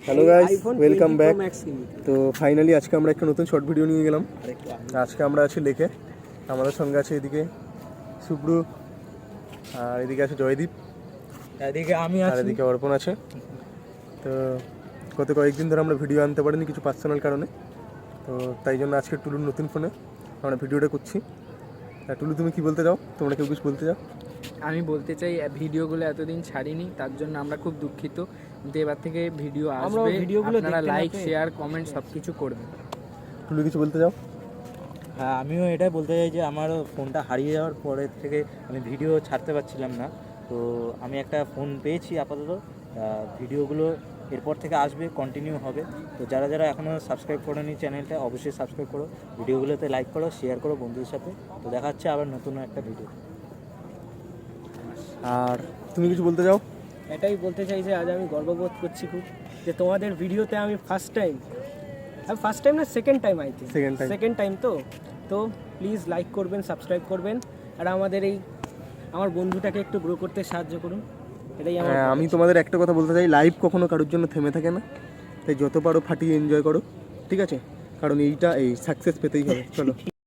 Hello guys, welcome back. তো finally আজকে আমরা একটা নতুন শর্ট ভিডিও নিয়ে গেলাম। আজকে আমরা আছি লেকে, আমাদের সঙ্গে আছে এদিকে সুব্রু, আর এদিকে আছে জয়দীপ, এদিকে আমি আর এদিকে অর্পণ আছে। তো গত কয়েকদিন ধরে আমরা ভিডিও আনতে পারিনি কিছু পার্সোনাল কারণে, তো তাই জন্য আজকে টুলুর নতুন ফোনে আমরা ভিডিওটা করছি। টুলু, তুমি কি বলতে চাও? তোমরা কেউ কিছু বলতে চাও? আমি বলতে চাই ভিডিওগুলো এতদিন ছাড়িনি, তার জন্য আমরা খুব দুঃখিত। কিন্তু এবার থেকে ভিডিও আসবে, আপনারা লাইক শেয়ার কমেন্ট সব কিছু করবেন। টুলু, কিছু বলতে চাও? হ্যাঁ, আমিও এটাই বলতে চাই যে আমারও ফোনটা হারিয়ে যাওয়ার পরে থেকে আমি ভিডিও ছাড়তে পারছিলাম না। তো আমি একটা ফোন পেয়েছি আপাতত, ভিডিওগুলো এরপর থেকে আসবে, কন্টিনিউ হবে। তো যারা যারা এখনও সাবস্ক্রাইব করেনি চ্যানেলটা, অবশ্যই সাবস্ক্রাইব করো, ভিডিওগুলোতে লাইক করো, শেয়ার করো বন্ধুদের সাথে। তো দেখা হচ্ছে আবার নতুন একটা ভিডিও। আর তুমি কিছু বলতে চাও? এটাই বলতে চাই যে আজ আমি গর্ববোধ করছি খুব, যে তোমাদের ভিডিওতে আমি ফার্স্ট টাইম না সেকেন্ড টাইম সেকেন্ড টাইম তো প্লিজ লাইক করবেন, সাবস্ক্রাইব করবেন, আর আমার বন্ধুটাকে একটু গ্রো করতে সাহায্য করুন। এটাই আমি তোমাদের একটা কথা বলতে চাই, লাইফ কখনো কারোর জন্য থেমে থাকে না, তাই যত পারো ফাটিয়ে এনজয় করো, ঠিক আছে? কারণ এই সাকসেস পেতেই হবে। চলো।